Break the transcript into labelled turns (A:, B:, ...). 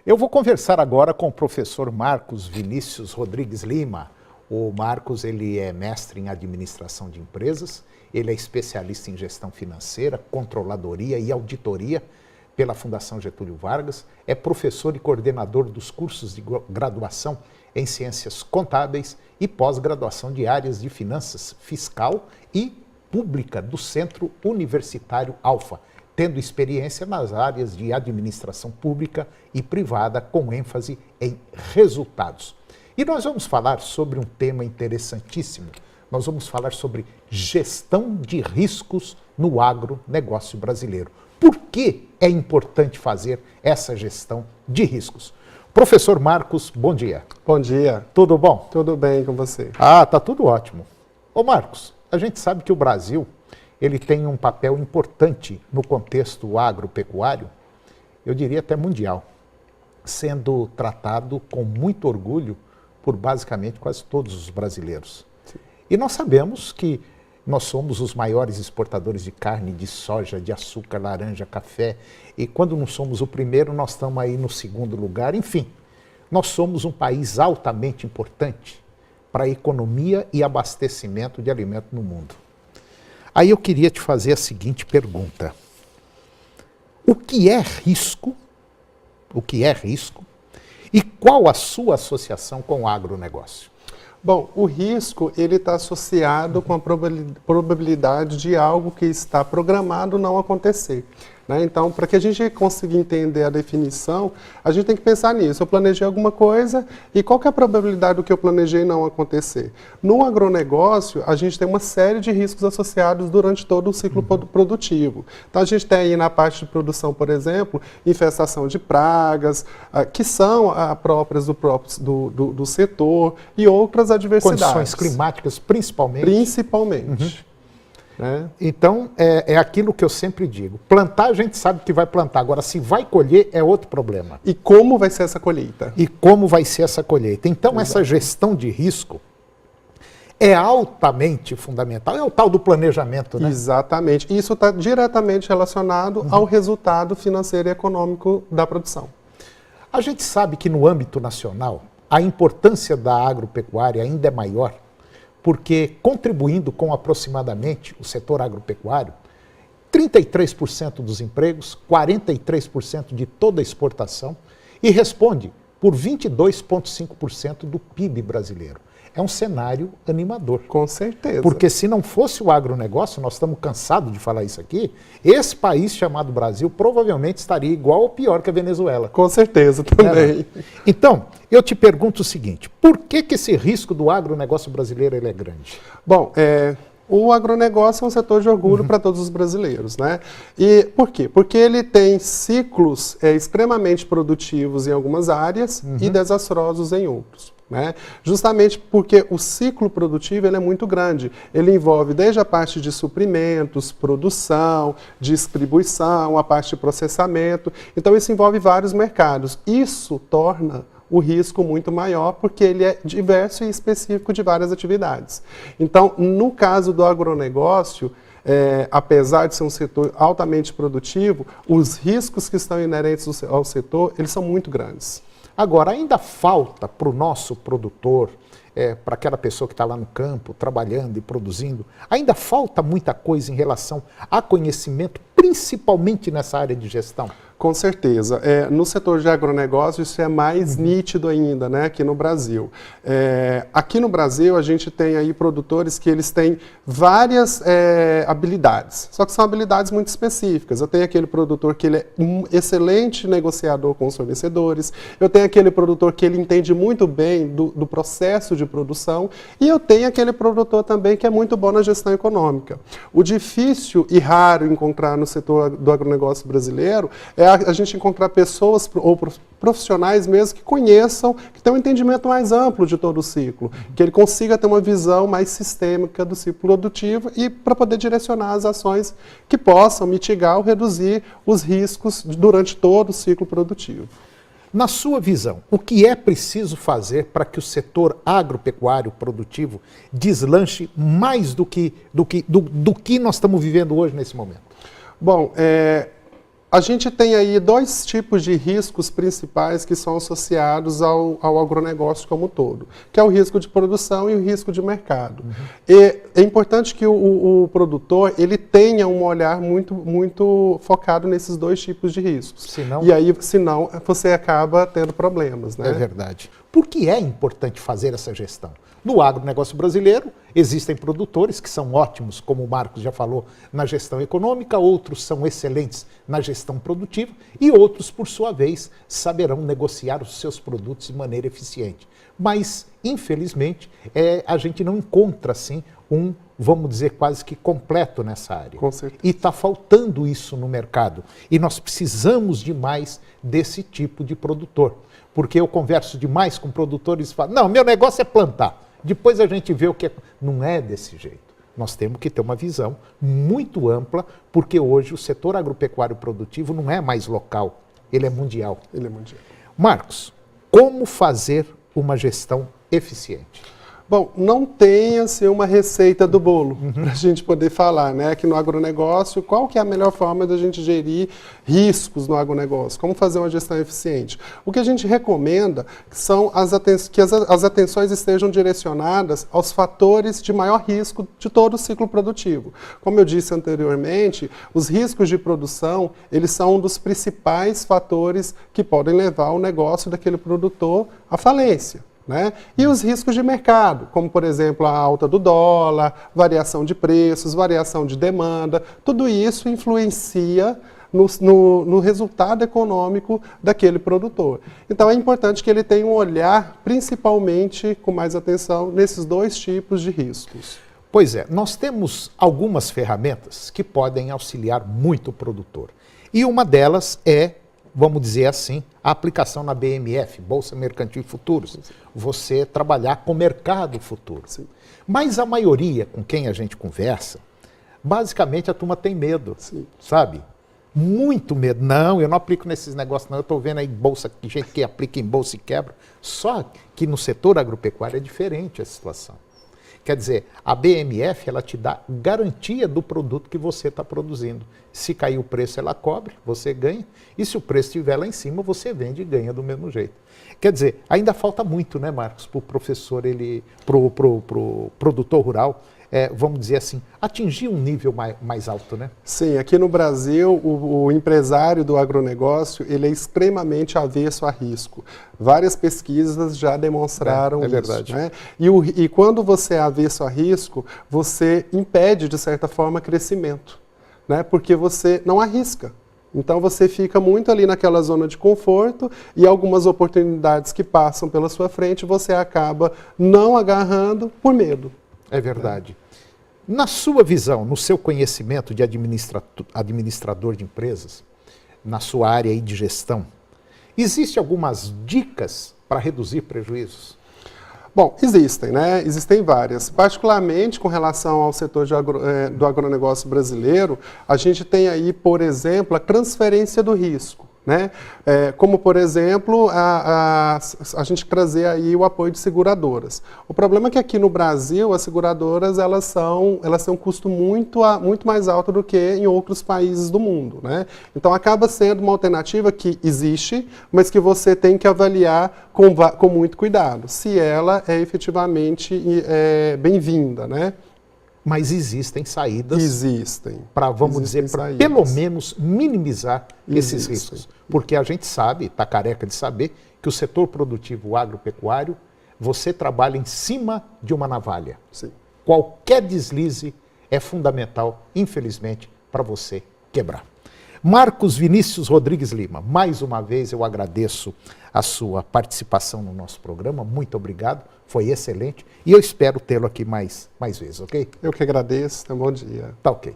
A: Eu vou conversar agora com o professor Marcos Vinícius Rodrigues Lima. O Marcos, ele é mestre em administração de empresas, ele é especialista em gestão financeira, controladoria e auditoria pela Fundação Getúlio Vargas, é professor e coordenador dos cursos de graduação em ciências contábeis e pós-graduação de áreas de finanças fiscal e pública do Centro Universitário Alfa, tendo experiência nas áreas de administração pública e privada, com ênfase em resultados. E nós vamos falar sobre um tema interessantíssimo. Nós vamos falar sobre gestão de riscos no agronegócio brasileiro. Por que é importante fazer essa gestão de riscos? Professor Marcos, bom dia.
B: Bom dia.
A: Tudo bom?
B: Tudo bem com você?
A: Tá tudo ótimo. Ô Marcos, a gente sabe que o Brasil ele tem um papel importante no contexto agropecuário, eu diria até mundial, sendo tratado com muito orgulho por basicamente quase todos os brasileiros. Sim. E nós sabemos que nós somos os maiores exportadores de carne, de soja, de açúcar, laranja, café, e quando não somos o primeiro, nós estamos aí no segundo lugar. Enfim, nós somos um país altamente importante para a economia e abastecimento de alimento no mundo. Aí eu queria te fazer a seguinte pergunta. O que é risco? O que é risco? E qual a sua associação com o agronegócio?
B: Bom, o risco ele está associado com a probabilidade de algo que está programado não acontecer. Né? Então, para que a gente consiga entender a definição, a gente tem que pensar nisso. Eu planejei alguma coisa e qual que é a probabilidade do que eu planejei não acontecer? No agronegócio, a gente tem uma série de riscos associados durante todo o ciclo produtivo. Então, a gente tem aí na parte de produção, por exemplo, infestação de pragas, que são próprias do setor, e outras adversidades.
A: Condições climáticas, principalmente.
B: Principalmente.
A: Então, é aquilo que eu sempre digo. Plantar, a gente sabe que vai plantar. Agora, se vai colher, é outro problema.
B: E como vai ser essa colheita?
A: Então, essa gestão de risco é altamente fundamental. É o tal do planejamento, né?
B: Exatamente. Isso está diretamente relacionado ao resultado financeiro e econômico da produção.
A: A gente sabe que no âmbito nacional, a importância da agropecuária ainda é maior, porque contribuindo com aproximadamente o setor agropecuário, 33% dos empregos, 43% de toda a exportação e responde por 22,5% do PIB brasileiro. É um cenário animador.
B: Com certeza.
A: Porque se não fosse o agronegócio, nós estamos cansados de falar isso aqui, esse país chamado Brasil provavelmente estaria igual ou pior que a Venezuela.
B: Com certeza, também.
A: Então, eu te pergunto o seguinte, por que esse risco do agronegócio brasileiro ele é grande?
B: Bom, o agronegócio é um setor de orgulho para todos os brasileiros, né? E por quê? Porque ele tem ciclos extremamente produtivos em algumas áreas e desastrosos em outros. Né? Justamente porque o ciclo produtivo ele é muito grande. Ele envolve desde a parte de suprimentos, produção, distribuição, a parte de processamento. Então isso envolve vários mercados. Isso torna o risco muito maior porque ele é diverso e específico de várias atividades. Então, no caso do agronegócio, apesar de ser um setor altamente produtivo, os riscos que estão inerentes ao setor, eles são muito grandes.
A: Agora, ainda falta para o nosso produtor, para aquela pessoa que está lá no campo, trabalhando e produzindo, ainda falta muita coisa em relação a conhecimento, principalmente nessa área de gestão?
B: Com certeza. No setor de agronegócio, isso é mais nítido ainda, né, aqui no Brasil. Aqui no Brasil, a gente tem aí produtores que eles têm várias habilidades, só que são habilidades muito específicas. Eu tenho aquele produtor que ele é um excelente negociador com os fornecedores, eu tenho aquele produtor que ele entende muito bem do processo de produção, e eu tenho aquele produtor também que é muito bom na gestão econômica. O difícil e raro encontrar no setor do agronegócio brasileiro é a gente encontrar pessoas ou profissionais mesmo que conheçam, que tenham um entendimento mais amplo de todo o ciclo, que ele consiga ter uma visão mais sistêmica do ciclo produtivo e para poder direcionar as ações que possam mitigar ou reduzir os riscos durante todo o ciclo produtivo.
A: Na sua visão, o que é preciso fazer para que o setor agropecuário produtivo deslanche mais do que nós estamos vivendo hoje nesse momento?
B: Bom, A gente tem aí dois tipos de riscos principais que são associados ao agronegócio como um todo, que é o risco de produção e o risco de mercado. E é importante que o produtor ele tenha um olhar muito focado nesses dois tipos de riscos. E aí, senão, você acaba tendo problemas, né?
A: É verdade. Por que é importante fazer essa gestão? No agronegócio brasileiro, existem produtores que são ótimos, como o Marcos já falou, na gestão econômica, outros são excelentes na gestão produtiva e outros, por sua vez, saberão negociar os seus produtos de maneira eficiente. Mas, infelizmente, a gente não encontra, assim, vamos dizer, quase que completo nessa área.
B: Com certeza.
A: E está faltando isso no mercado. E nós precisamos demais desse tipo de produtor. Porque eu converso demais com produtores e falo, não, meu negócio é plantar. Depois a gente vê o que é. Não é desse jeito. Nós temos que ter uma visão muito ampla, porque hoje o setor agropecuário produtivo não é mais local, ele é mundial.
B: Ele é mundial.
A: Marcos, como fazer uma gestão eficiente?
B: Bom, não tem assim, uma receita do bolo para a gente poder falar, né? Que no agronegócio, qual que é a melhor forma da gente gerir riscos no agronegócio? Como fazer uma gestão eficiente? O que a gente recomenda são que as atenções estejam direcionadas aos fatores de maior risco de todo o ciclo produtivo. Como eu disse anteriormente, os riscos de produção, eles são um dos principais fatores que podem levar o negócio daquele produtor à falência. Né? E os riscos de mercado, como por exemplo a alta do dólar, variação de preços, variação de demanda, tudo isso influencia no resultado econômico daquele produtor. Então é importante que ele tenha um olhar principalmente com mais atenção nesses dois tipos de riscos.
A: Pois é, nós temos algumas ferramentas que podem auxiliar muito o produtor. E uma delas é, vamos dizer assim, a aplicação na BMF, Bolsa Mercantil de Futuros. Você trabalhar com o mercado futuro.
B: Sim.
A: Mas a maioria com quem a gente conversa, basicamente a turma tem medo,
B: Sim.
A: sabe? Muito medo. Não, eu não aplico nesses negócios, não. Eu estou vendo aí bolsa, gente que aplica em bolsa e quebra. Só que no setor agropecuário é diferente a situação. Quer dizer, a BMF, ela te dá garantia do produto que você está produzindo. Se cair o preço, ela cobre, você ganha. E se o preço estiver lá em cima, você vende e ganha do mesmo jeito. Quer dizer, ainda falta muito, né, Marcos, para o professor, pro produtor rural, vamos dizer assim, atingir um nível mais alto, né?
B: Sim, aqui no Brasil, o empresário do agronegócio, ele é extremamente avesso a risco. Várias pesquisas já demonstraram isso. É verdade. Né? E quando você é avesso a risco, você impede, de certa forma, crescimento, né? Porque você não arrisca. Então você fica muito ali naquela zona de conforto e algumas oportunidades que passam pela sua frente, você acaba não agarrando por medo.
A: É verdade. Na sua visão, no seu conhecimento de administrador de empresas, na sua área aí de gestão, existem algumas dicas para reduzir prejuízos?
B: Bom, existem, né? Existem várias. Particularmente com relação ao setor do agronegócio brasileiro, a gente tem aí, por exemplo, a transferência do risco. Né? Como, por exemplo, a gente trazer aí o apoio de seguradoras. O problema é que aqui no Brasil, as seguradoras elas têm um custo muito mais alto do que em outros países do mundo. Né? Então, acaba sendo uma alternativa que existe, mas que você tem que avaliar com muito cuidado, se ela é efetivamente bem-vinda, né?
A: Mas existem saídas.
B: Existem.
A: Para, vamos dizer, para pelo menos minimizar esses riscos. Porque a gente sabe, está careca de saber, que o setor produtivo agropecuário, você trabalha em cima de uma navalha.
B: Sim.
A: Qualquer deslize é fundamental, infelizmente, para você quebrar. Marcos Vinícius Rodrigues Lima, mais uma vez eu agradeço a sua participação no nosso programa, muito obrigado, foi excelente e eu espero tê-lo aqui mais vezes, ok?
B: Eu que agradeço, um bom dia.
A: Tá ok.